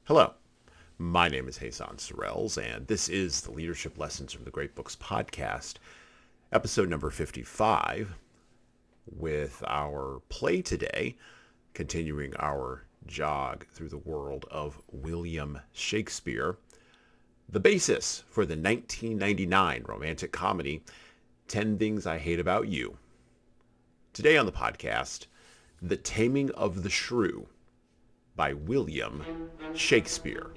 Hello, my name is Hassan Sorrells, and this is the Leadership Lessons from the Great Books podcast, episode number 55, with our play today, continuing our jog through the world of William Shakespeare, the basis for the 1999 romantic comedy, 10 Things I Hate About You. Today on the podcast, The Taming of the Shrew, by William Shakespeare.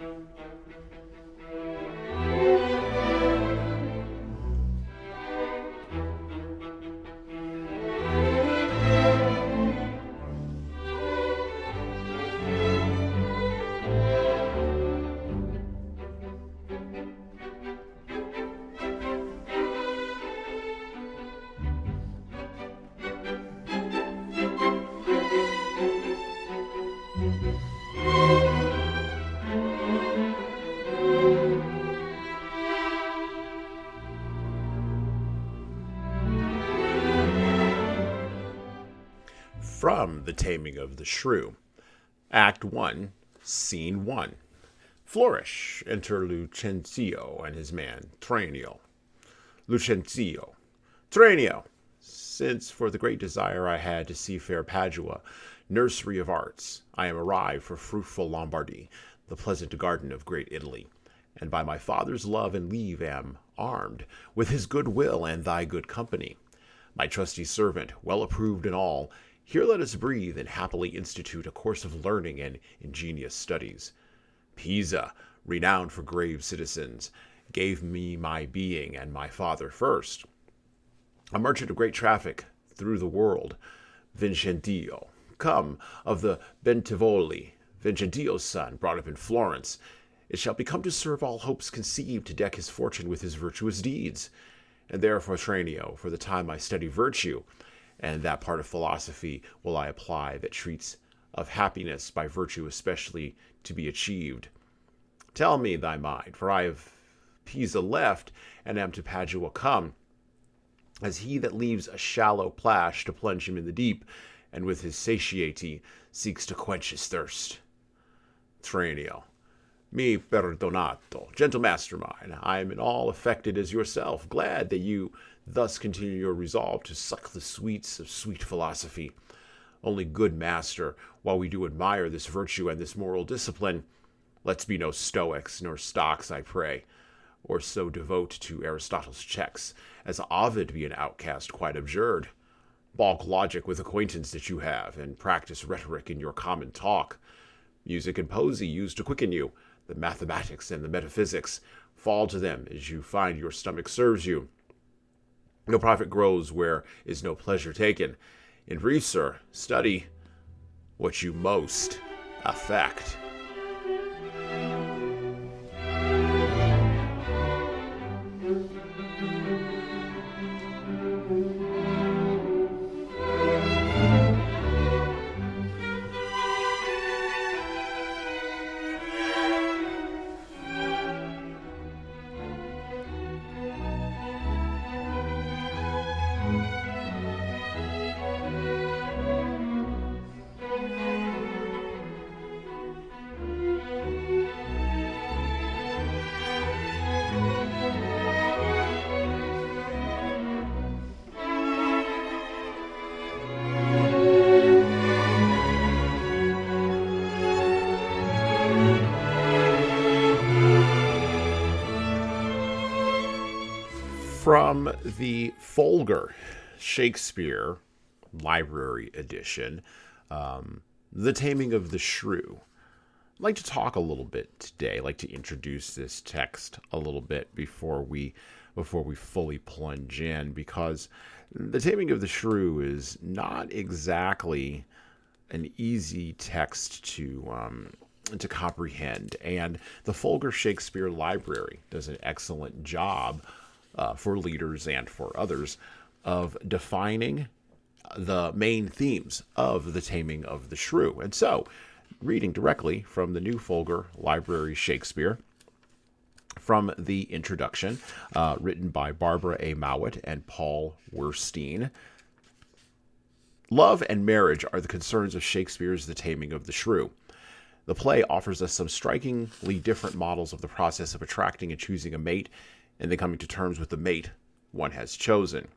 From The Taming of the Shrew, Act 1, Scene 1. Flourish. Enter Lucentio and his man, Tranio. Lucentio. Tranio, since for the great desire I had to see fair Padua, nursery of arts, I am arrived for fruitful Lombardy, the pleasant garden of great Italy, and by my father's love and leave am armed with his good will and thy good company. My trusty servant, well approved in all, here let us breathe and happily institute a course of learning and ingenious studies. Pisa, renowned for grave citizens, gave me my being and my father first. A merchant of great traffic through the world, Vincentio, come of the Bentivogli, Vincentio's son, brought up in Florence, it shall become to serve all hopes conceived to deck his fortune with his virtuous deeds. And therefore, Tranio, for the time I study virtue, and that part of philosophy will I apply that treats of happiness by virtue especially to be achieved. Tell me thy mind, for I have Pisa left, and am to Padua come, as he that leaves a shallow plash to plunge him in the deep, and with his satiety seeks to quench his thirst. Tranio. Mi perdonato, gentle master mine, I am in all affected as yourself, glad that you thus continue your resolve to suck the sweets of sweet philosophy. Only, good master, while we do admire this virtue and this moral discipline, let's be no Stoics nor stocks, I pray, or so devote to Aristotle's checks, as Ovid be an outcast quite abjured. Balk logic with acquaintance that you have, and practice rhetoric in your common talk. Music and poesy used to quicken you, the mathematics and the metaphysics, fall to them as you find your stomach serves you. No profit grows where is no pleasure taken. In brief, sir, study what you most affect. From the Folger Shakespeare Library Edition, The Taming of the Shrew. I'd like to talk a little bit today. I'd like to introduce this text a little bit before we fully plunge in, because The Taming of the Shrew is not exactly an easy text to comprehend, and the Folger Shakespeare Library does an excellent job for leaders and for others of defining the main themes of The Taming of the Shrew. And so, reading directly from the New Folger Library Shakespeare, from the introduction, written by Barbara A. Mowat and Paul Werstein. Love and marriage are the concerns of Shakespeare's The Taming of the Shrew. The play offers us some strikingly different models of the process of attracting and choosing a mate, and then coming to terms with the mate one has chosen.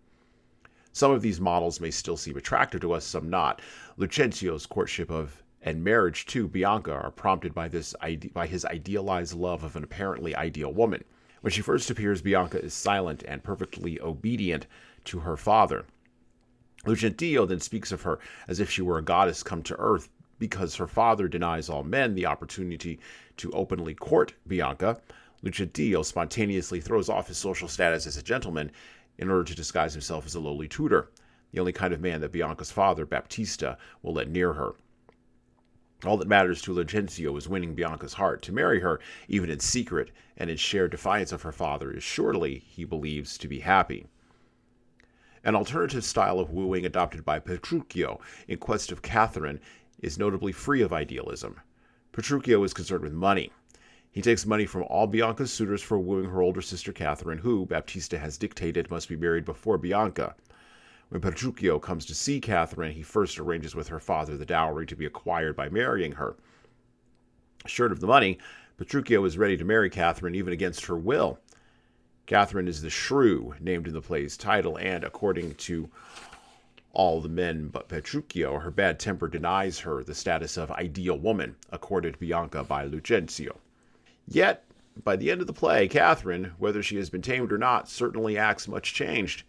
Some of these models may still seem attractive to us, some not. Lucentio's courtship of and marriage to Bianca are prompted by his idealized love of an apparently ideal woman. When she first appears, Bianca is silent and perfectly obedient to her father. Lucentio then speaks of her as if she were a goddess come to earth. Because her father denies all men the opportunity to openly court Bianca, Lucentio spontaneously throws off his social status as a gentleman in order to disguise himself as a lowly tutor, the only kind of man that Bianca's father, Baptista, will let near her. All that matters to Lucentio is winning Bianca's heart. To marry her, even in secret and in shared defiance of her father, is surely, he believes, to be happy. An alternative style of wooing adopted by Petruchio in quest of Catherine is notably free of idealism. Petruchio is concerned with money. He takes money from all Bianca's suitors for wooing her older sister Catherine, who, Baptista has dictated, must be married before Bianca. When Petruchio comes to see Catherine, he first arranges with her father the dowry to be acquired by marrying her. Short of the money, Petruchio is ready to marry Catherine even against her will. Catherine is the Shrew, named in the play's title, and according to all the men but Petruchio, her bad temper denies her the status of ideal woman accorded Bianca by Lucentio. Yet, by the end of the play, Catherine, whether she has been tamed or not, certainly acts much changed.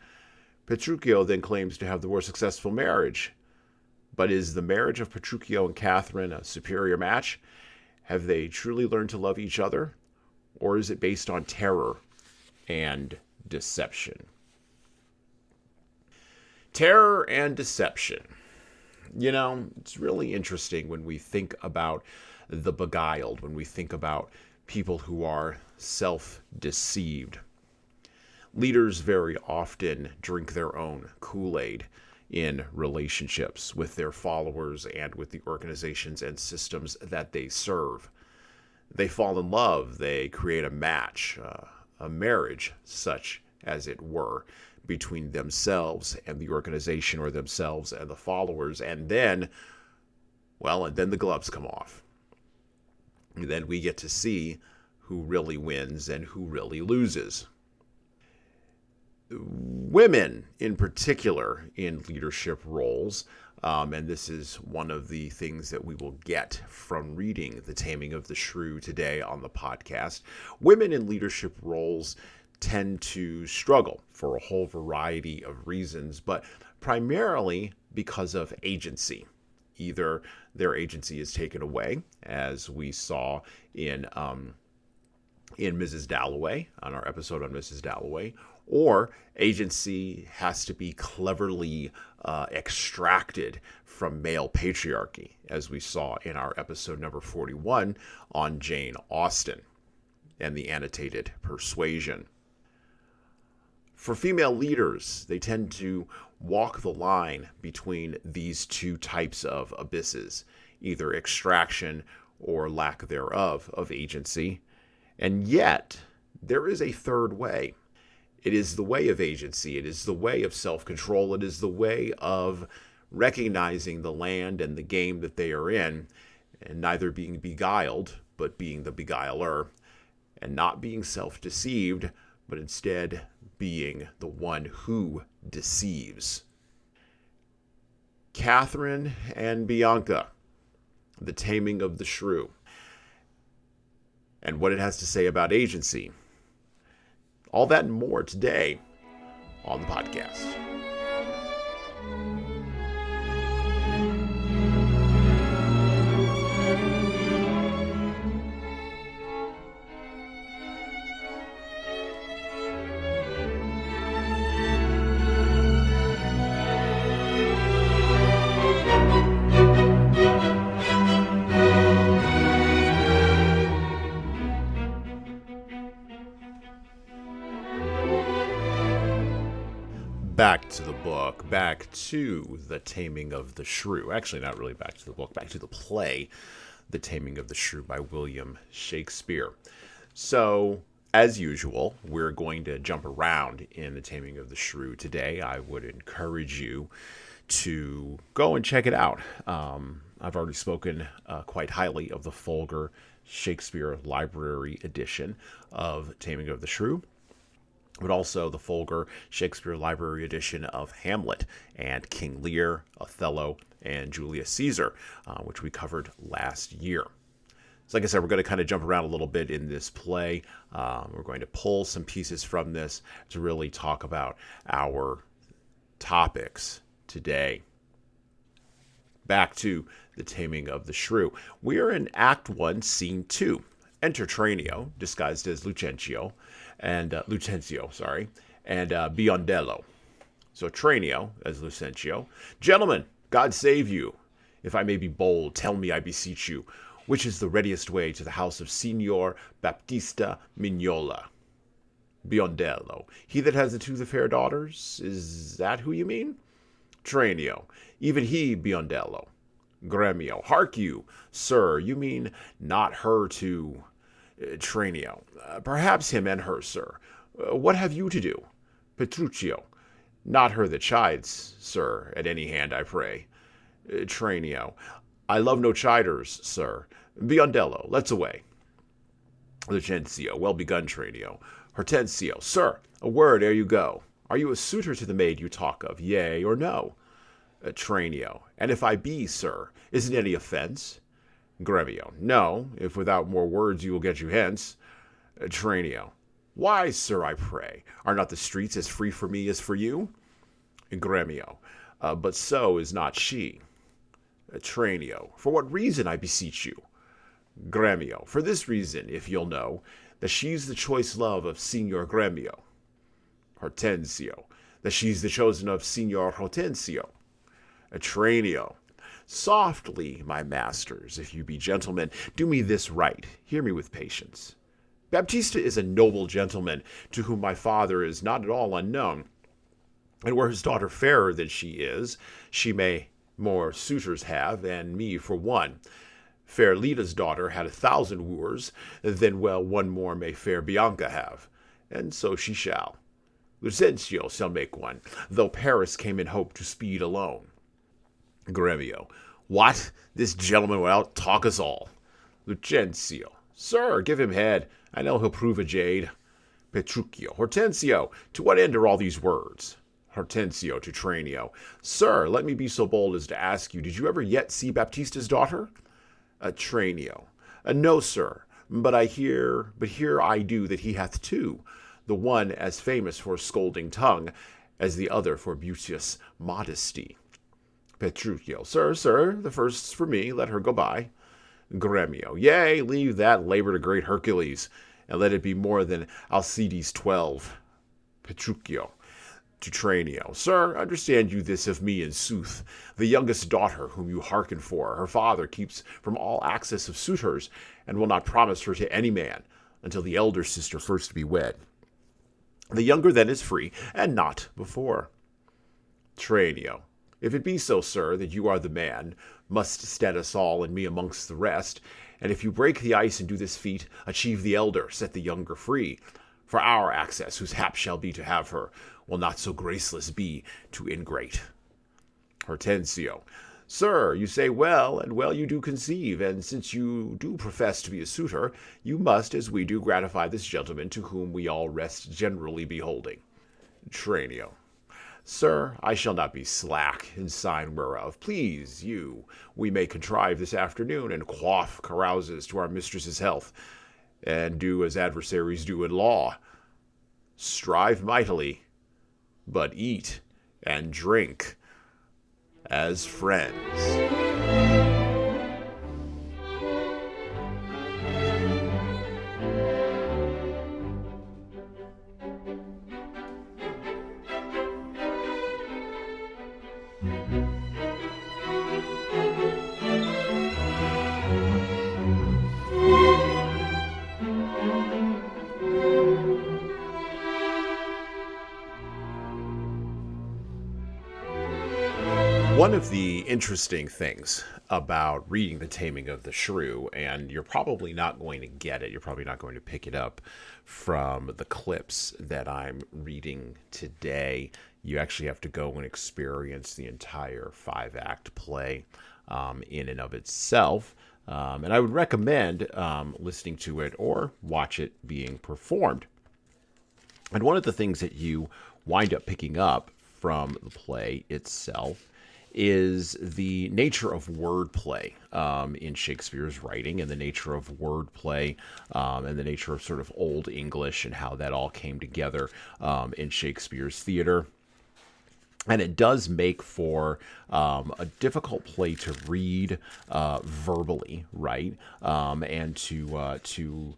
Petruchio then claims to have the more successful marriage. But is the marriage of Petruchio and Catherine a superior match? Have they truly learned to love each other? Or is it based on terror and deception? Terror and deception. You know, it's really interesting when we think about the beguiled, when we think about people who are self-deceived. Leaders very often drink their own Kool-Aid in relationships with their followers and with the organizations and systems that they serve. They fall in love, they create a match, a marriage, such as it were, between themselves and the organization, or themselves and the followers, and then the gloves come off. And then we get to see who really wins and who really loses. Women, in particular, in leadership roles, and this is one of the things that we will get from reading The Taming of the Shrew today on the podcast. Women in leadership roles tend to struggle for a whole variety of reasons, but primarily because of agency. Either their agency is taken away, as we saw in Mrs. Dalloway, on our episode on Mrs. Dalloway, or agency has to be cleverly extracted from male patriarchy, as we saw in our episode number 41 on Jane Austen and the annotated persuasion. For female leaders, they tend to walk the line between these two types of abysses, either extraction or lack thereof of agency. And yet, there is a third way. It is the way of agency. It is the way of self-control. It is the way of recognizing the land and the game that they are in, and neither being beguiled, but being the beguiler, and not being self-deceived, but instead being the one who deceives. Catherine and Bianca, The Taming of the Shrew, and what it has to say about agency. All that and more today on the podcast. Back to the book, back to The Taming of the Shrew. Actually, not really back to the book, back to the play, The Taming of the Shrew by William Shakespeare. So, as usual, we're going to jump around in The Taming of the Shrew today. I would encourage you to go and check it out. I've already spoken quite highly of the Folger Shakespeare Library edition of Taming of the Shrew, but also the Folger Shakespeare Library edition of Hamlet and King Lear, Othello, and Julius Caesar, which we covered last year. So like I said, we're going to kind of jump around a little bit in this play. We're going to pull some pieces from this to really talk about our topics today. Back to the Taming of the Shrew. We are in Act 1, Scene 2. Enter Tranio, disguised as Lucentio, and Biondello. So Tranio as Lucentio. Gentlemen, God save you. If I may be bold, tell me, I beseech you, which is the readiest way to the house of Signor Baptista Mignola? Biondello. He that has the two fair daughters? Is that who you mean? Tranio. Even he, Biondello. Gremio. Hark you, sir, you mean not her to... Tranio. Perhaps him and her, sir. What have you to do? Petruchio. Not her that chides, sir, at any hand, I pray. Tranio. I love no chiders, sir. Biondello. Let's away. Lucentio. Well begun, Tranio. Hortensio. Sir, a word ere you go. Are you a suitor to the maid you talk of, yea or no? Tranio. And if I be, sir, isn't any offence? Gremio. No, if without more words you will get you hence. Tranio. Why, sir, I pray, are not the streets as free for me as for you? Gremio. But so is not she. Tranio. For what reason, I beseech you? Gremio. For this reason, if you'll know, that she's the choice love of Signor Gremio. Hortensio. That she's the chosen of Signor Hortensio. Tranio. Softly, my masters, if you be gentlemen, do me this right, hear me with patience. Baptista is a noble gentleman, to whom my father is not at all unknown, and were his daughter fairer than she is, she may more suitors have, and me for one. Fair Lida's daughter had 1,000 wooers, then well one more may fair Bianca have, and so she shall. Lucentio shall make one, though Paris came in hope to speed alone. Gremio. What? This gentleman will out-talk us all. Lucentio. Sir, give him head. I know he'll prove a jade. Petruchio. Hortensio. To what end are all these words? Hortensio to Tranio. Sir, let me be so bold as to ask you, did you ever yet see Baptista's daughter? Tranio. No, sir, but here I do that he hath two, the one as famous for scolding tongue, as the other for beauteous modesty. Petruchio. Sir, the first's for me, let her go by. Gremio. Yea, leave that labor to great Hercules, and let it be more than Alcides 12. Petruchio. To Tranio. Sir, understand you this of me in sooth, the youngest daughter whom you hearken for, her father keeps from all access of suitors, and will not promise her to any man, until the elder sister first be wed. The younger then is free, and not before. Tranio. If it be so, sir, that you are the man, must stead us all and me amongst the rest, and if you break the ice and do this feat, achieve the elder, set the younger free. For our access, whose hap shall be to have her, will not so graceless be to ingrate. Hortensio. Sir, you say well, and well you do conceive, and since you do profess to be a suitor, you must, as we do, gratify this gentleman to whom we all rest generally beholding. Tranio. Sir, I shall not be slack in sign whereof. Please you, we may contrive this afternoon, and quaff carouses to our mistress's health, and do as adversaries do in law. Strive mightily, but eat and drink as friends. One of the interesting things about reading The Taming of the Shrew, and you're probably not going to get it, you're probably not going to pick it up from the clips that I'm reading today. You actually have to go and experience the entire 5-act play. in and of itself. And I would recommend listening to it or watch it being performed. And one of the things that you wind up picking up from the play itself is the nature of wordplay in Shakespeare's writing, and the nature of wordplay and the nature of sort of Old English and how that all came together in Shakespeare's theater. And it does make for a difficult play to read verbally, right? And to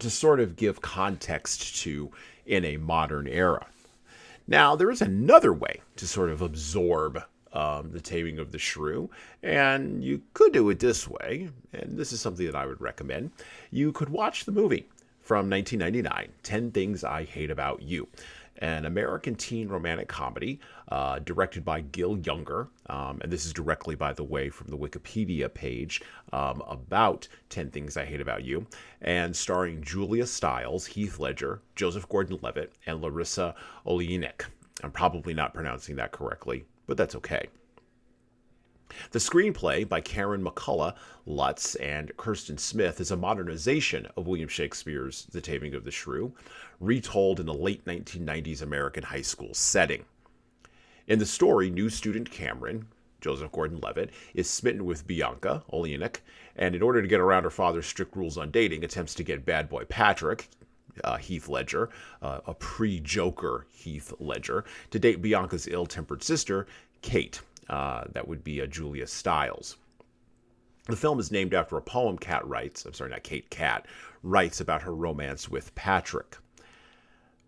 sort of give context to in a modern era. Now, there is another way to sort of absorb the Taming of the Shrew, and you could do it this way, and this is something that I would recommend. You could watch the movie from 1999, 10 Things I Hate About You, an American teen romantic comedy directed by Gil Younger. And this is directly, by the way, from the Wikipedia page about 10 Things I Hate About You, and starring Julia Stiles, Heath Ledger, Joseph Gordon-Levitt, and Larissa Oleynik. I'm probably not pronouncing that correctly, but that's okay. The screenplay by Karen McCullough Lutz and Kirsten Smith is a modernization of William Shakespeare's The Taming of the Shrew, retold in a late 1990s American high school setting. In the story, new student Cameron, Joseph Gordon-Levitt, is smitten with Bianca Oleynik, and in order to get around her father's strict rules on dating, attempts to get bad boy Patrick, Heath Ledger, a pre-Joker Heath Ledger, to date Bianca's ill-tempered sister, Kate. That would be Julia Stiles. The film is named after a poem Cat writes about her romance with Patrick.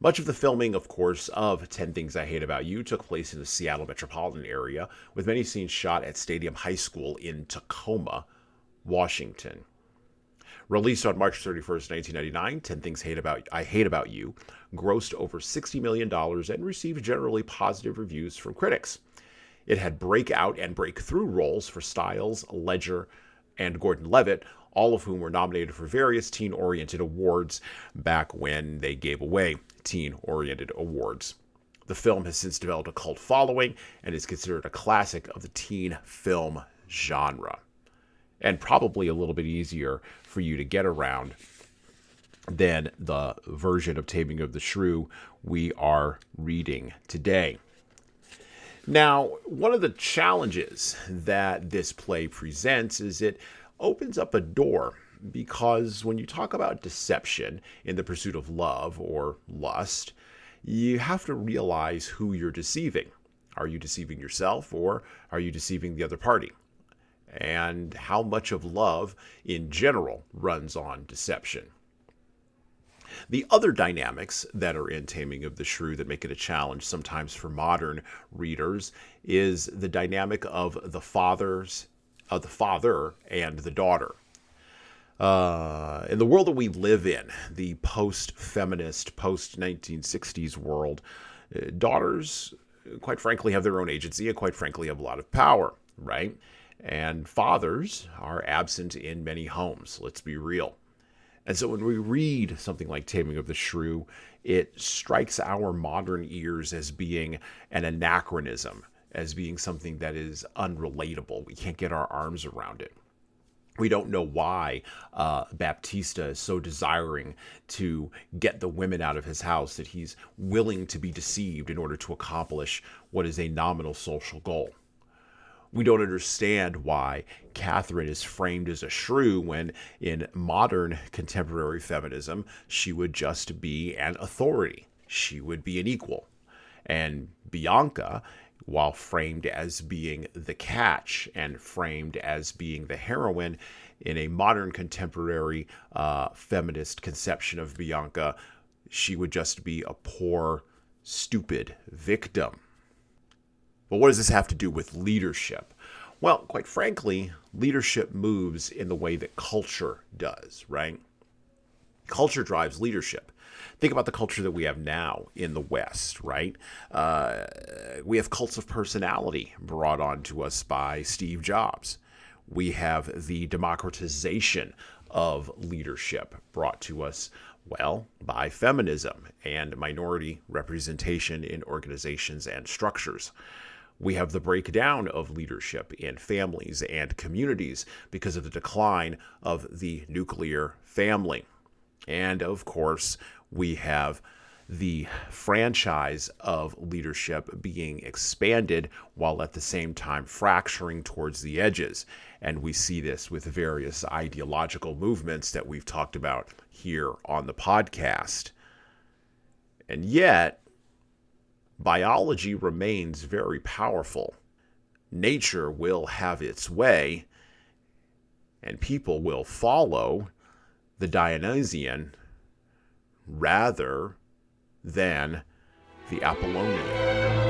Much of the filming, of course, of 10 Things I Hate About You took place in the Seattle metropolitan area, with many scenes shot at Stadium High School in Tacoma, Washington. Released on March 31st, 1999, 10 Things I Hate About You grossed over $60 million and received generally positive reviews from critics. It had breakout and breakthrough roles for Stiles, Ledger, and Gordon-Levitt, all of whom were nominated for various teen-oriented awards back when they gave away teen-oriented awards. The film has since developed a cult following and is considered a classic of the teen film genre, and probably a little bit easier for you to get around than the version of Taming of the Shrew we are reading today. Now, one of the challenges that this play presents is it opens up a door, because when you talk about deception in the pursuit of love or lust, you have to realize who you're deceiving. Are you deceiving yourself, or are you deceiving the other party? And how much of love in general runs on deception. The other dynamics that are in Taming of the Shrew that make it a challenge sometimes for modern readers is the dynamic of the father and the daughter. In the world that we live in, the post-feminist, post-1960s world, daughters, quite frankly, have their own agency and quite frankly have a lot of power, right? And fathers are absent in many homes, let's be real. And so when we read something like Taming of the Shrew, it strikes our modern ears as being an anachronism, as being something that is unrelatable. We can't get our arms around it. We don't know why Baptista is so desiring to get the women out of his house that he's willing to be deceived in order to accomplish what is a nominal social goal. We don't understand why Catherine is framed as a shrew when in modern contemporary feminism, she would just be an authority. She would be an equal. And Bianca, while framed as being the catch and framed as being the heroine, in a modern contemporary feminist conception of Bianca, she would just be a poor, stupid victim. But what does this have to do with leadership? Well, quite frankly, leadership moves in the way that culture does, right? Culture drives leadership. Think about the culture that we have now in the West, right? We have cults of personality brought on to us by Steve Jobs. We have the democratization of leadership brought to us, well, by feminism and minority representation in organizations and structures. We have the breakdown of leadership in families and communities because of the decline of the nuclear family. And of course, we have the franchise of leadership being expanded while at the same time fracturing towards the edges. And we see this with various ideological movements that we've talked about here on the podcast. And yet, biology remains very powerful. Nature will have its way, and people will follow the Dionysian rather than the Apollonian.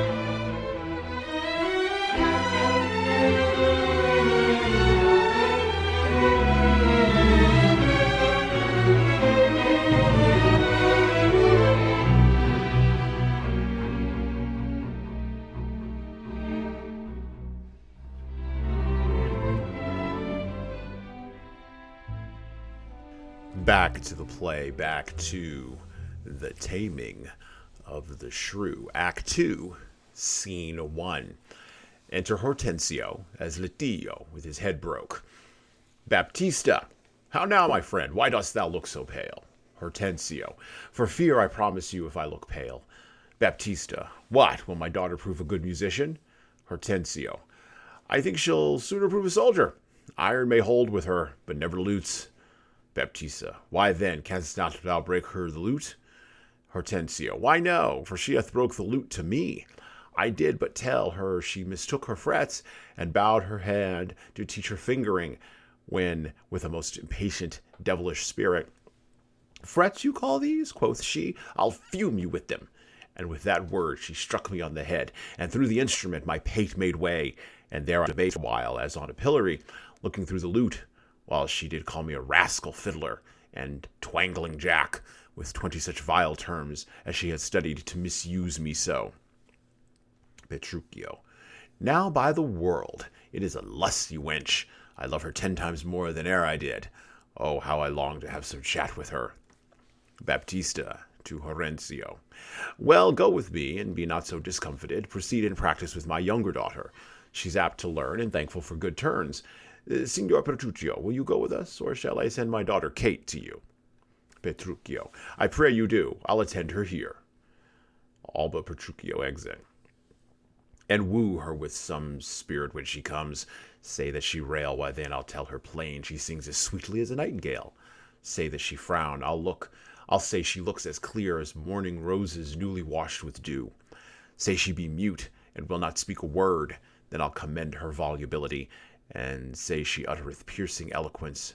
Back to the play, back to the Taming of the Shrew. Act 2, Scene 1. Enter Hortensio as Latillo with his head broke. Baptista, how now, my friend? Why dost thou look so pale? Hortensio, for fear, I promise you, if I look pale. Baptista, what, will my daughter prove a good musician? Hortensio, I think she'll sooner prove a soldier. Iron may hold with her, but never lutes. Baptista, why then canst not thou break her the lute? Hortensio, why no, for she hath broke the lute to me. I did but tell her she mistook her frets, and bowed her hand to teach her fingering, when, with a most impatient devilish spirit, frets you call these? Quoth she, I'll fume you with them. And with that word she struck me on the head, and through the instrument my pate made way, and there I debate a while, as on a pillory, looking through the lute, while she did call me a rascal fiddler, and twangling jack, with 20 such vile terms, as she had studied to misuse me so. Petruchio, now by the world, it is a lusty wench. I love her 10 times more than e'er I did. Oh, how I long to have some chat with her. Baptista to Hortensio, well, go with me, and be not so discomfited. Proceed in practice with my younger daughter. She's apt to learn, and thankful for good turns. Signor Petruchio, will you go with us, or shall I send my daughter Kate to you? Petruchio, I pray you do. I'll attend her here. All but Petruchio exit. And woo her with some spirit when she comes. Say that she rail, why then I'll tell her plain she sings as sweetly as a nightingale. Say that she frown, I'll say she looks as clear as morning roses newly washed with dew. Say she be mute, and will not speak a word, then I'll commend her volubility, and say she uttereth piercing eloquence.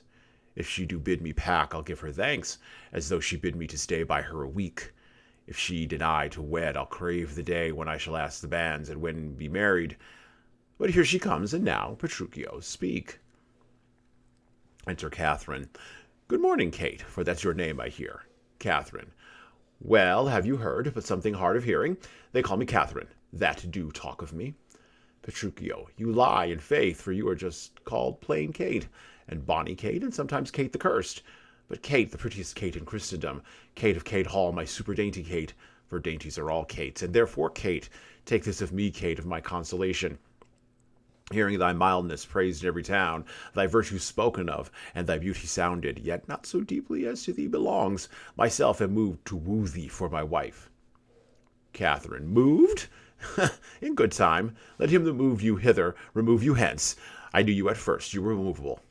If she do bid me pack, I'll give her thanks, as though she bid me to stay by her a week. If she deny to wed, I'll crave the day when I shall ask the banns, and when be married. But here she comes, and now, Petruchio, speak. Enter Catherine. Good morning, Kate, for that's your name, I hear. Catherine. Well, have you heard, but something hard of hearing? They call me Catherine, that do talk of me. Petruchio, you lie in faith, for you are just called plain Kate, and bonny Kate, and sometimes Kate the Cursed. But Kate, the prettiest Kate in Christendom, Kate of Kate Hall, my super dainty Kate, for dainties are all Kates, and therefore, Kate, take this of me, Kate, of my consolation. Hearing thy mildness praised in every town, thy virtue spoken of, and thy beauty sounded, yet not so deeply as to thee belongs, myself am moved to woo thee for my wife. Catherine, moved? In good time. Let him that moved you hither remove you hence. I knew you at first. You were immovable.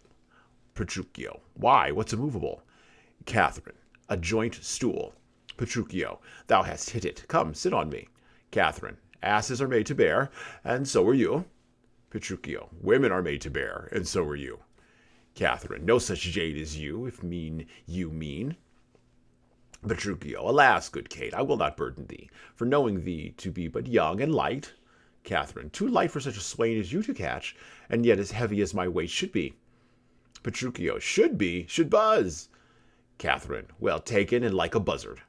Petruchio. Why? What's immovable? Catherine. A joint stool. Petruchio. Thou hast hit it. Come, sit on me. Catherine. Asses are made to bear, and so are you. Petruchio. Women are made to bear, and so are you. Catherine. No such jade as you, if mean you mean. Petruchio. Alas, good Kate, I will not burden thee, for knowing thee to be but young and light. Catherine. Too light for such a swain as you to catch, and yet as heavy as my weight should be. Petruchio. Should buzz. Catherine. Well taken, and like a buzzard.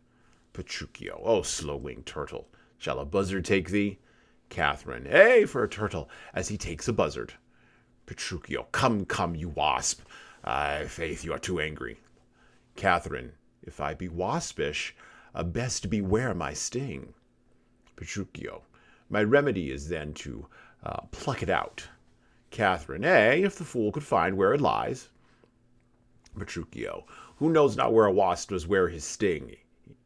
Petruchio. Oh, slow-winged turtle, shall a buzzard take thee? Catherine. For a turtle, as he takes a buzzard. Petruchio. Come, you wasp. Faith, you are too angry. Catherine. If I be waspish, best beware my sting. Petruchio. My remedy is then to pluck it out. Catherine, if the fool could find where it lies. Petruchio, who knows not where a wasp does wear his sting?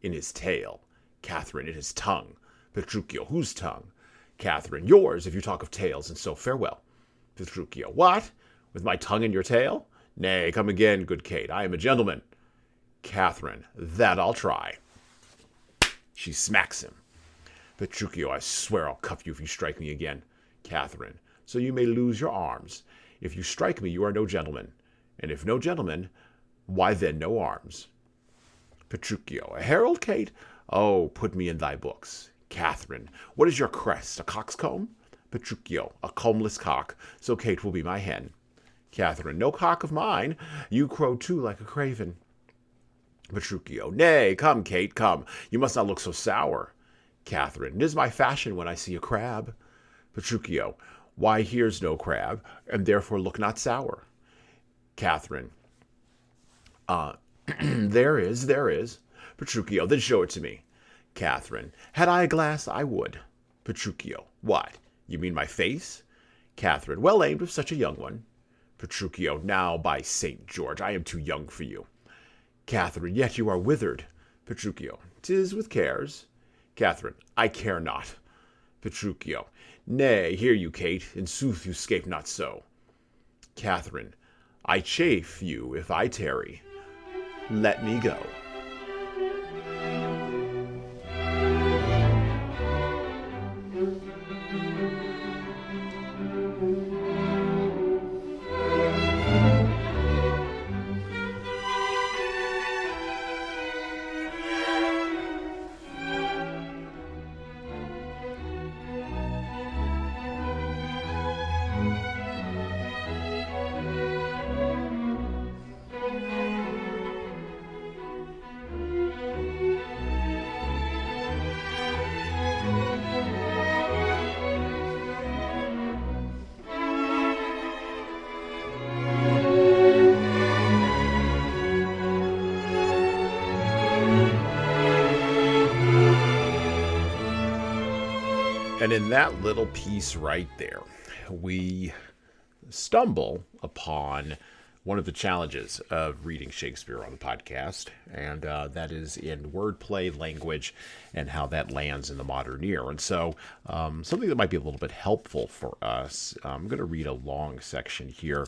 In his tail. Catherine, in his tongue. Petruchio, whose tongue? Catherine, yours, if you talk of tails, and so farewell. Petruchio, what? With my tongue in your tail? Nay, come again, good Kate, I am a gentleman. Catherine, that I'll try. She smacks him. Petruchio, I swear I'll cuff you if you strike me again. Catherine, so you may lose your arms. If you strike me, you are no gentleman. And if no gentleman, why then no arms. Petruchio, a herald, Kate? Oh, put me in thy books. Catherine, what is your crest, a coxcomb? Petruchio, a combless cock, so Kate will be my hen. Catherine, no cock of mine. You crow too like a craven. Petruchio, nay, come, Kate, come. You must not look so sour. Catherine, it is my fashion when I see a crab. Petruchio, why here's no crab, and therefore look not sour. Catherine, there is. Petruchio, then show it to me. Catherine, had I a glass, I would. Petruchio, what? You mean my face? Catherine, well aimed with such a young one. Petruchio, now, by St. George, I am too young for you. Catherine, yet you are withered. Petruchio, 'tis with cares. Catherine, I care not. Petruchio, nay, hear you, Kate, in sooth you scape not so. Catherine, I chafe you if I tarry. Let me go. And in that little piece right there, we stumble upon one of the challenges of reading Shakespeare on the podcast, and that is in wordplay, language, and how that lands in the modern ear. And so something that might be a little bit helpful for us, I'm going to read a long section here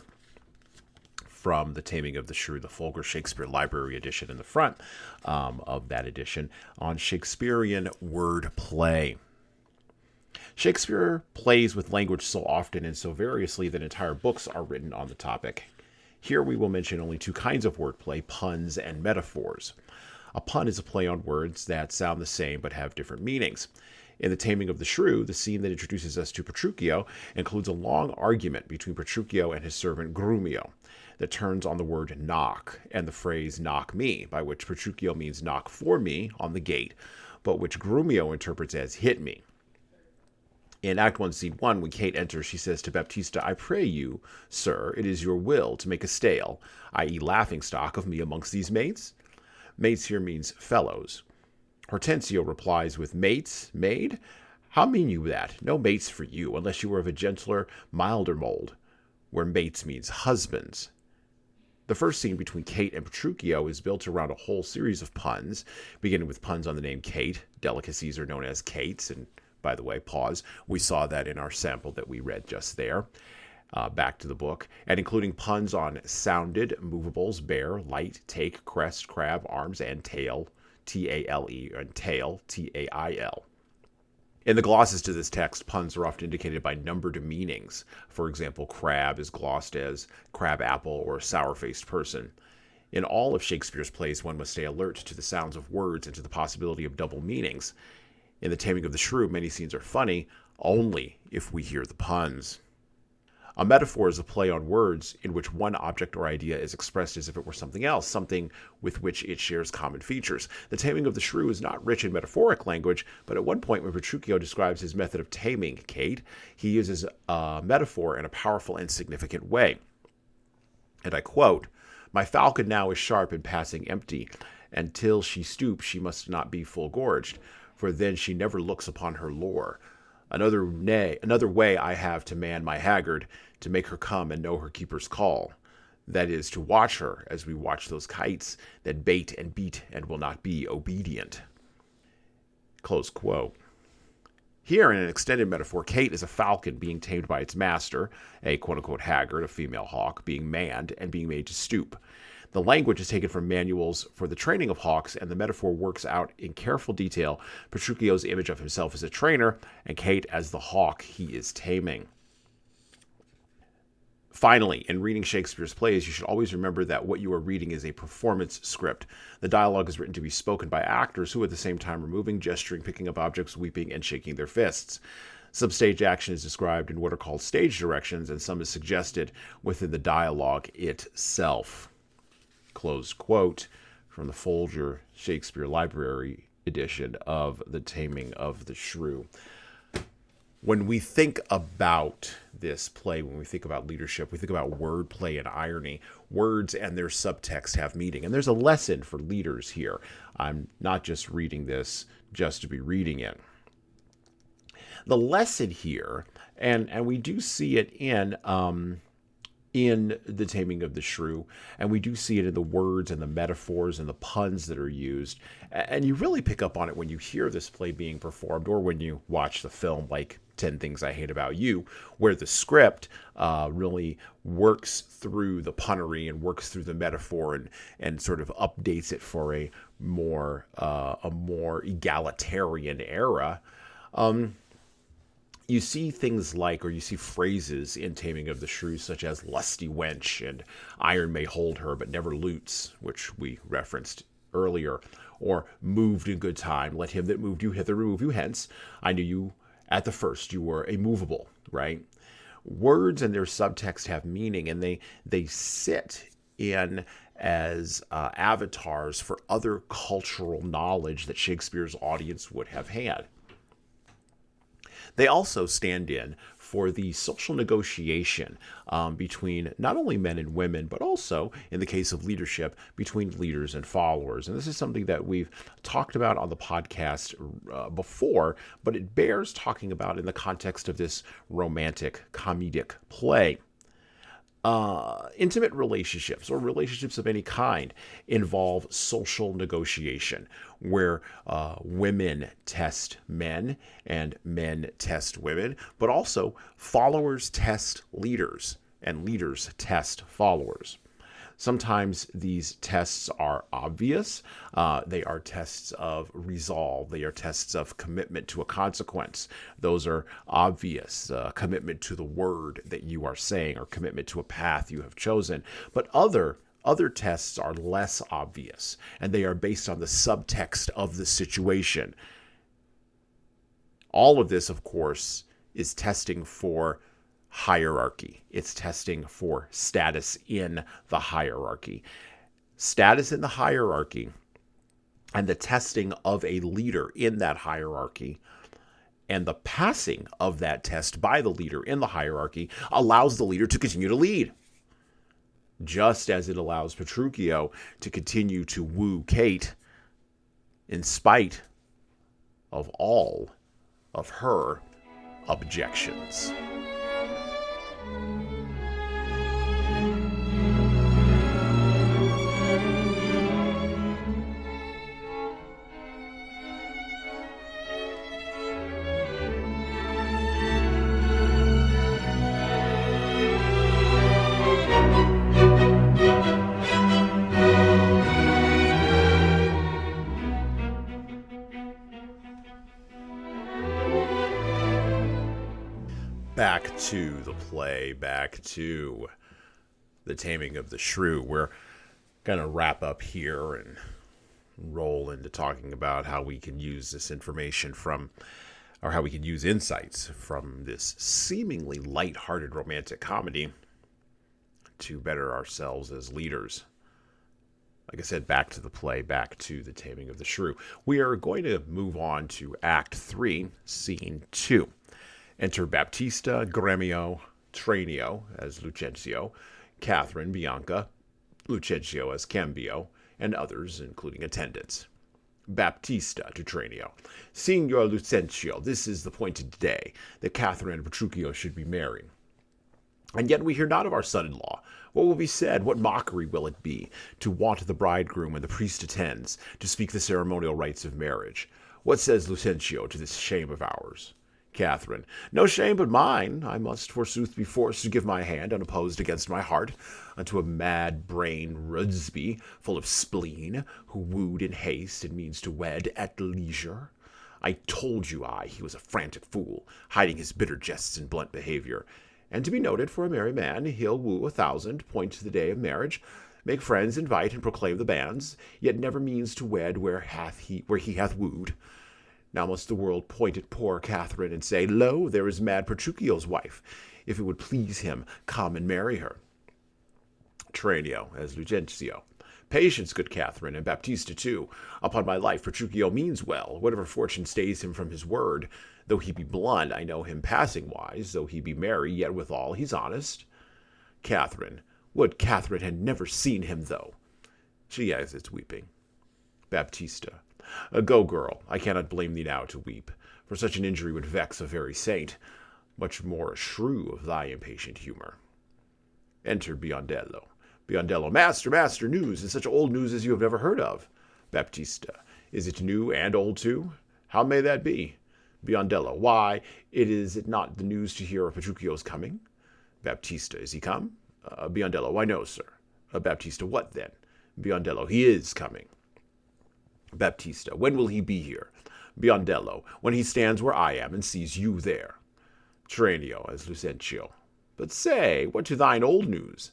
from the Taming of the Shrew, the Folger Shakespeare Library edition in the front of that edition, on Shakespearean wordplay. Shakespeare plays with language so often and so variously that entire books are written on the topic. Here we will mention only two kinds of wordplay, puns and metaphors. A pun is a play on words that sound the same but have different meanings. In The Taming of the Shrew, the scene that introduces us to Petruchio includes a long argument between Petruchio and his servant Grumio that turns on the word knock and the phrase knock me, by which Petruchio means knock for me on the gate, but which Grumio interprets as hit me. In Act 1, Scene 1, when Kate enters, she says to Baptista, I pray you, sir, it is your will to make a stale, i.e. laughingstock of me amongst these mates. Mates here means fellows. Hortensio replies with mates, maid? How mean you that? No mates for you, unless you were of a gentler, milder mold, where mates means husbands. The first scene between Kate and Petruchio is built around a whole series of puns, beginning with puns on the name Kate. Delicacies are known as Kates, and by the way, pause. We saw that in our sample that we read just there. Back to the book. And including puns on sounded, movables, bear, light, take, crest, crab, arms, and tail, T-A-L-E, and tail, T-A-I-L. In the glosses to this text, puns are often indicated by numbered meanings. For example, crab is glossed as crab apple or sour-faced person. In all of Shakespeare's plays, one must stay alert to the sounds of words and to the possibility of double meanings. In The Taming of the Shrew, many scenes are funny only if we hear the puns. A metaphor is a play on words in which one object or idea is expressed as if it were something else, something with which it shares common features. The Taming of the Shrew is not rich in metaphoric language, but at one point when Petruchio describes his method of taming Kate, he uses a metaphor in a powerful and significant way. And I quote, My falcon now is sharp and passing empty, and till she stoop she must not be full gorged, for then she never looks upon her lore. Another way I have to man my haggard, to make her come and know her keeper's call. That is, to watch her as we watch those kites that bait and beat and will not be obedient. Close quote. Here, in an extended metaphor, Kate is a falcon being tamed by its master, a quote-unquote haggard, a female hawk, being manned and being made to stoop. The language is taken from manuals for the training of hawks, and the metaphor works out in careful detail Petruchio's image of himself as a trainer, and Kate as the hawk he is taming. Finally, in reading Shakespeare's plays, you should always remember that what you are reading is a performance script. The dialogue is written to be spoken by actors who at the same time are moving, gesturing, picking up objects, weeping, and shaking their fists. Some stage action is described in what are called stage directions, and some is suggested within the dialogue itself. Close quote from the Folger Shakespeare Library edition of The Taming of the Shrew. When we think about this play, when we think about leadership, we think about wordplay and irony. Words and their subtext have meaning. And there's a lesson for leaders here. I'm not just reading this just to be reading it. The lesson here, and we do see it in The Taming of the Shrew, and we do see it in the words and the metaphors and the puns that are used. And you really pick up on it when you hear this play being performed or when you watch the film like 10 Things I Hate About You, where the script really works through the punnery and works through the metaphor and sort of updates it for a more egalitarian era. You see things like, or you see phrases in Taming of the Shrew, such as lusty wench and iron may hold her but never lutes, which we referenced earlier, or moved in good time, let him that moved you hither remove you hence. I knew you at the first, you were immovable, right? Words and their subtext have meaning, and they sit in as avatars for other cultural knowledge that Shakespeare's audience would have had. They also stand in for the social negotiation between not only men and women, but also, in the case of leadership, between leaders and followers. And this is something that we've talked about on the podcast before, but it bears talking about in the context of this romantic comedic play. Intimate relationships or relationships of any kind involve social negotiation, where women test men and men test women, but also followers test leaders and leaders test followers. Sometimes these tests are obvious. They are tests of resolve. They are tests of commitment to a consequence. Those are obvious. Commitment to the word that you are saying or commitment to a path you have chosen. But other tests are less obvious, and they are based on the subtext of the situation. All of this, of course, is testing for hierarchy. It's testing for status in the hierarchy. Status in the hierarchy and the testing of a leader in that hierarchy and the passing of that test by the leader in the hierarchy allows the leader to continue to lead. Just as it allows Petruchio to continue to woo Kate in spite of all of her objections. Back to the play, back to The Taming of the Shrew. We're going to wrap up here and roll into talking about how we can use this information or how we can use insights from this seemingly lighthearted romantic comedy to better ourselves as leaders. Like I said, back to the play, back to The Taming of the Shrew. We are going to move on to Act 3, Scene 2. Enter Baptista, Gremio, Tranio as Lucentio, Catherine, Bianca, Lucentio as Cambio, and others, including attendants. Baptista to Tranio. Signor Lucentio, this is the point today, that Catherine and Petruchio should be married. And yet we hear not of our son-in-law. What will be said? What mockery will it be to want the bridegroom when the priest attends to speak the ceremonial rites of marriage? What says Lucentio to this shame of ours? Catherine. No shame but mine. I must forsooth be forced to give my hand unopposed against my heart unto a mad-brained Rudsby, full of spleen, who wooed in haste and means to wed at leisure. I told you he was a frantic fool, hiding his bitter jests and blunt behavior. And to be noted for a merry man, he'll woo 1,000, point to the day of marriage, make friends, invite, and proclaim the banns, yet never means to wed where he hath wooed. Now must the world point at poor Catherine and say, Lo, there is mad Petruchio's wife. If it would please him, come and marry her. Tranio, as Lucentio. Patience, good Catherine, and Baptista too. Upon my life, Petruchio means well, whatever fortune stays him from his word. Though he be blunt, I know him passing wise. Though he be merry, yet withal he's honest. Catherine. Would Catherine had never seen him, though. She exits weeping. Baptista. Go, girl, I cannot blame thee now to weep, for such an injury would vex a very saint, much more a shrew of thy impatient humour. Enter Biondello. Biondello. Master, news, and such old news as you have never heard of. Baptista. Is it new and old too? How may that be? Biondello. Why, is it not the news to hear of Petruchio's coming? Baptista. Is he come? Biondello. Why, no, sir. Baptista. What then? Biondello. He is coming. Baptista. When will he be here? Biondello. When he stands where I am and sees you there. Tranio, as Lucentio. But say, what to thine old news?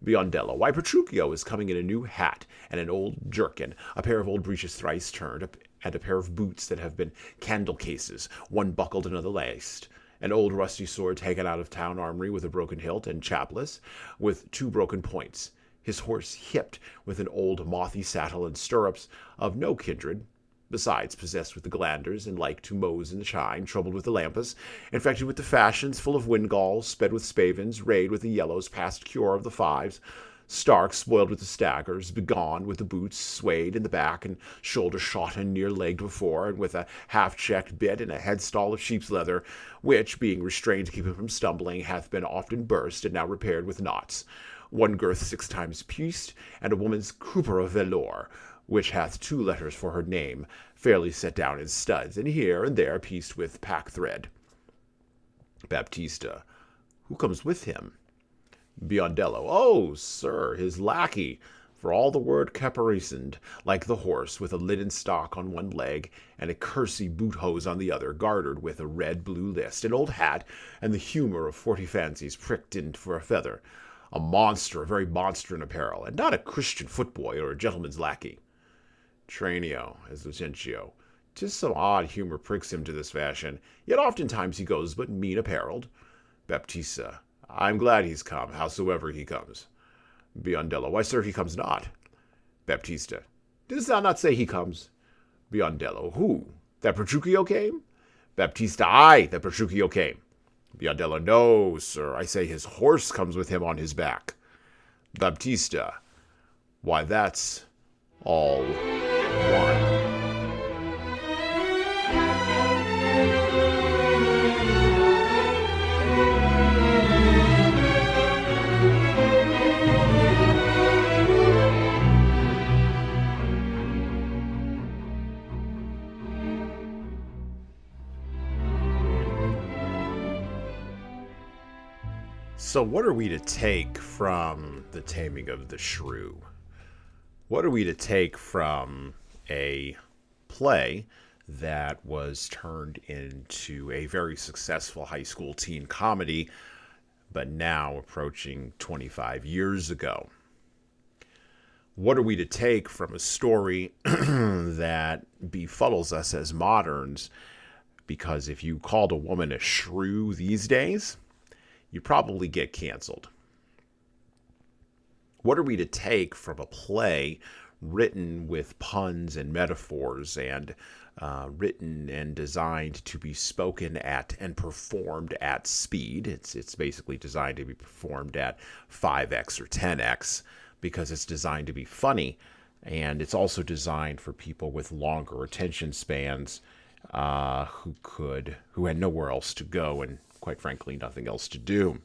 Biondello. Why, Petruchio is coming in a new hat and an old jerkin, a pair of old breeches thrice turned, and a pair of boots that have been candle cases, one buckled, another laced, an old rusty sword taken out of town armory with a broken hilt, and chapless, with 2 broken points. His horse hipped with an old mothy saddle and stirrups of no kindred, besides possessed with the glanders, and like to Mose in the chine, troubled with the lampus, infected with the fashions, full of windgalls, sped with spavins, rayed with the yellows, past cure of the fives, stark, spoiled with the staggers, begone with the boots, swayed in the back, and shoulder shot and near-legged before, and with a half-checked bit and a headstall of sheep's leather, which, being restrained to keep him from stumbling, hath been often burst, and now repaired with knots. One girth 6 times pieced, and a woman's crupper of velour, which hath 2 letters for her name, fairly set down in studs, and here and there pieced with pack-thread. Baptista. Who comes with him? Biondello. Oh, sir, his lackey, for all the word caparisoned, like the horse, with a linen stock on one leg, and a kersey boot-hose on the other, gartered with a red-blue list, an old hat, and the humour of 40 fancies pricked in for a feather. A monster, a very monster in apparel, and not a Christian footboy or a gentleman's lackey. Tranio, as Lucentio. 'Tis some odd humour pricks him to this fashion, yet oftentimes he goes but mean apparelled. Baptista. I'm glad he's come, howsoever he comes. Biondello. Why, sir, he comes not. Baptista. Didst thou not say he comes? Biondello. Who? That Petruchio came? Baptista. Aye, that Petruchio came. Biondello. No, sir, I say his horse comes with him on his back. Baptista. Why, that's all one. So what are we to take from the Taming of the Shrew? What are we to take from a play that was turned into a very successful high school teen comedy, but now approaching 25 years ago? What are we to take from a story that befuddles us as moderns? Because if you called a woman a shrew these days, you probably get canceled. What are we to take from a play written with puns and metaphors and written and designed to be spoken at and performed at speed? It's basically designed to be performed at 5x or 10x because it's designed to be funny. And it's also designed for people with longer attention spans who had nowhere else to go and, quite frankly, nothing else to do.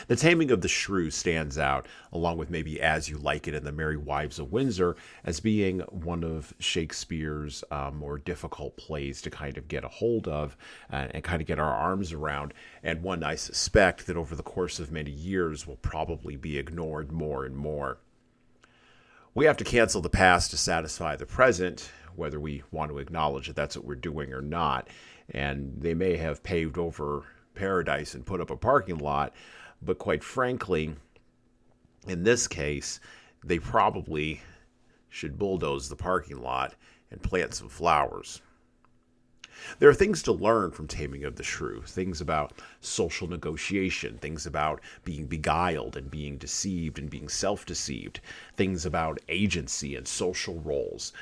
The Taming of the Shrew stands out, along with maybe As You Like It and The Merry Wives of Windsor, as being one of Shakespeare's more difficult plays to kind of get a hold of and kind of get our arms around, and one I suspect that over the course of many years will probably be ignored more and more. We have to cancel the past to satisfy the present, whether we want to acknowledge that that's what we're doing or not. And they may have paved over paradise and put up a parking lot, but quite frankly, in this case, they probably should bulldoze the parking lot and plant some flowers. There are things to learn from Taming of the Shrew, things about social negotiation, things about being beguiled and being deceived and being self-deceived, things about agency and social roles,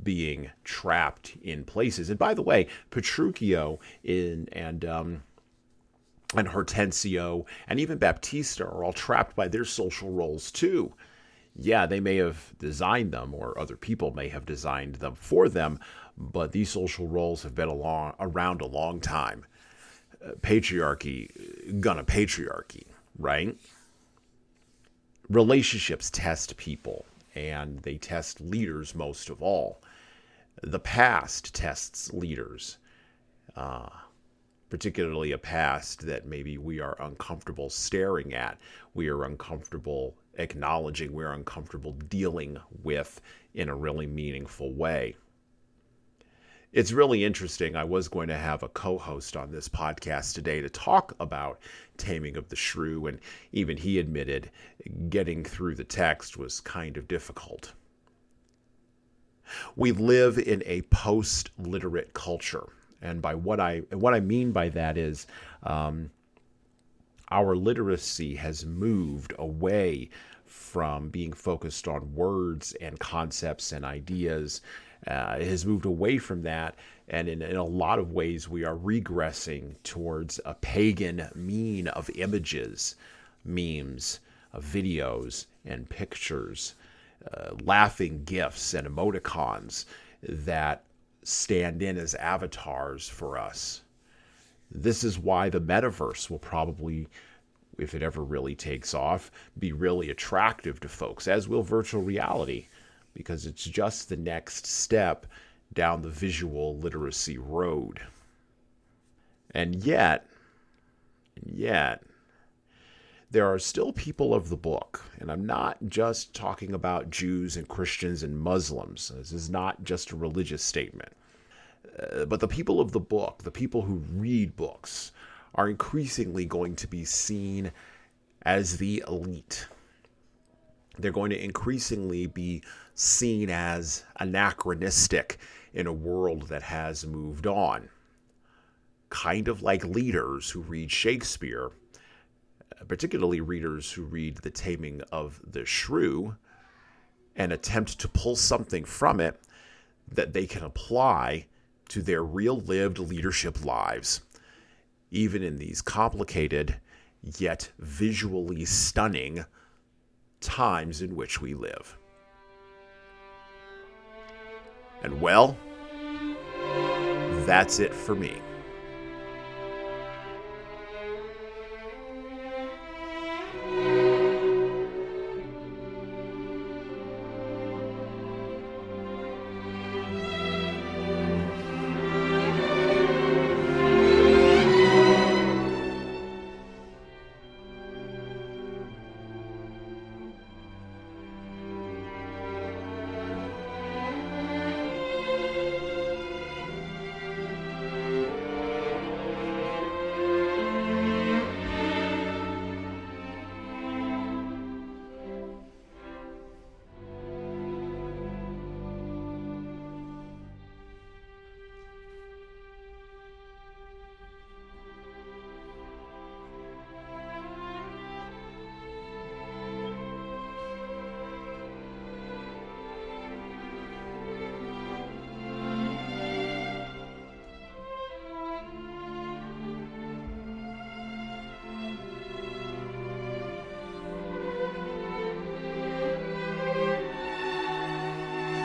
being trapped in places. And by the way, Petruchio and Hortensio and even Baptista are all trapped by their social roles too. Yeah, they may have designed them, or other people may have designed them for them, but these social roles have been around a long time. Patriarchy, gonna patriarchy, right? Relationships test people, and they test leaders most of all. The past tests leaders, particularly a past that maybe we are uncomfortable staring at, we are uncomfortable acknowledging, we're uncomfortable dealing with in a really meaningful way. It's really interesting. I was going to have a co-host on this podcast today to talk about Taming of the Shrew, and even he admitted getting through the text was kind of difficult. We live in a post-literate culture, and by what I mean by that is our literacy has moved away from being focused on words and concepts and ideas. It has moved away from that, and in a lot of ways we are regressing towards a pagan mean of images, memes, videos, and pictures, laughing GIFs and emoticons that stand in as avatars for us. This is why the metaverse will probably, if it ever really takes off, be really attractive to folks, as will virtual reality, because it's just the next step down the visual literacy road. And yet, there are still people of the book, and I'm not just talking about Jews and Christians and Muslims. This is not just a religious statement. But the people of the book, the people who read books, are increasingly going to be seen as the elite. They're going to increasingly be seen as anachronistic in a world that has moved on. Kind of like leaders who read Shakespeare, particularly readers who read The Taming of the Shrew, and attempt to pull something from it that they can apply to their real lived leadership lives, even in these complicated yet visually stunning times in which we live. And well, that's it for me.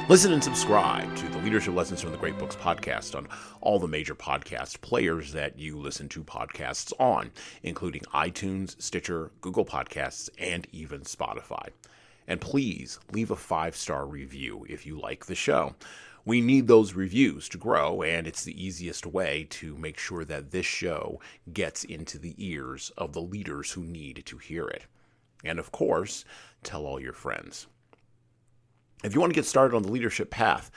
Listen and subscribe to the Leadership Lessons from the Great Books podcast on all the major podcast players that you listen to podcasts on, including iTunes, Stitcher, Google Podcasts, and even Spotify. And please leave a 5-star review if you like the show. We need those reviews to grow, and it's the easiest way to make sure that this show gets into the ears of the leaders who need to hear it. And of course, tell all your friends. If you want to get started on the leadership path,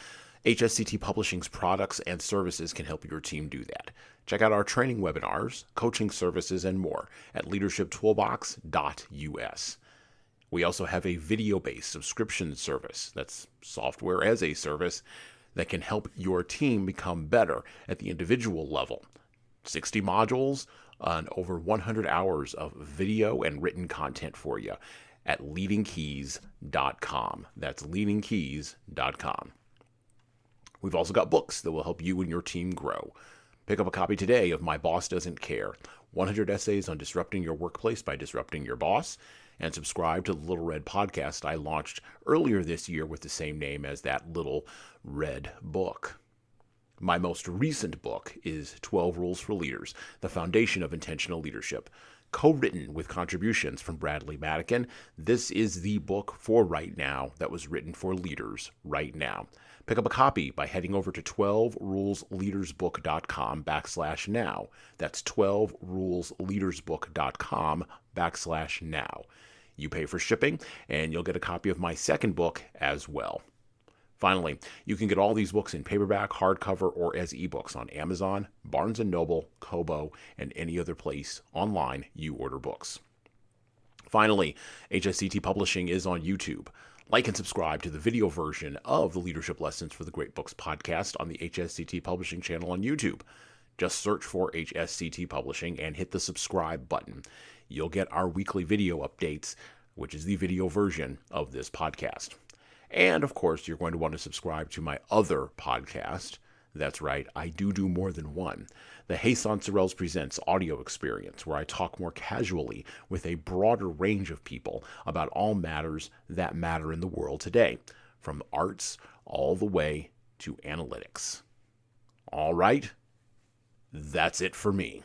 HSCT Publishing's products and services can help your team do that. Check out our training webinars, coaching services, and more at leadershiptoolbox.us. We also have a video-based subscription service, that's software as a service, that can help your team become better at the individual level. 60 modules and over 100 hours of video and written content for you at LeadingKeys.com. That's LeadingKeys.com. We've also got books that will help you and your team grow. Pick up a copy today of My Boss Doesn't Care, 100 Essays on Disrupting Your Workplace by Disrupting Your Boss, and subscribe to the Little Red podcast I launched earlier this year with the same name as that Little Red book. My most recent book is 12 Rules for Leaders, the Foundation of Intentional Leadership. Co-written with contributions from Bradley Madigan, this is the book for right now that was written for leaders right now. Pick up a copy by heading over to 12rulesleadersbook.com/now. That's 12rulesleadersbook.com/now. You pay for shipping, and you'll get a copy of my second book as well. Finally, you can get all these books in paperback, hardcover, or as ebooks on Amazon, Barnes & Noble, Kobo, and any other place online you order books. Finally, HSCT Publishing is on YouTube. Like and subscribe to the video version of the Leadership Lessons for the Great Books podcast on the HSCT Publishing channel on YouTube. Just search for HSCT Publishing and hit the subscribe button. You'll get our weekly video updates, which is the video version of this podcast. And, of course, you're going to want to subscribe to my other podcast. That's right, I do more than one. The Hey Sansorels Presents audio experience, where I talk more casually with a broader range of people about all matters that matter in the world today, from arts all the way to analytics. All right, that's it for me.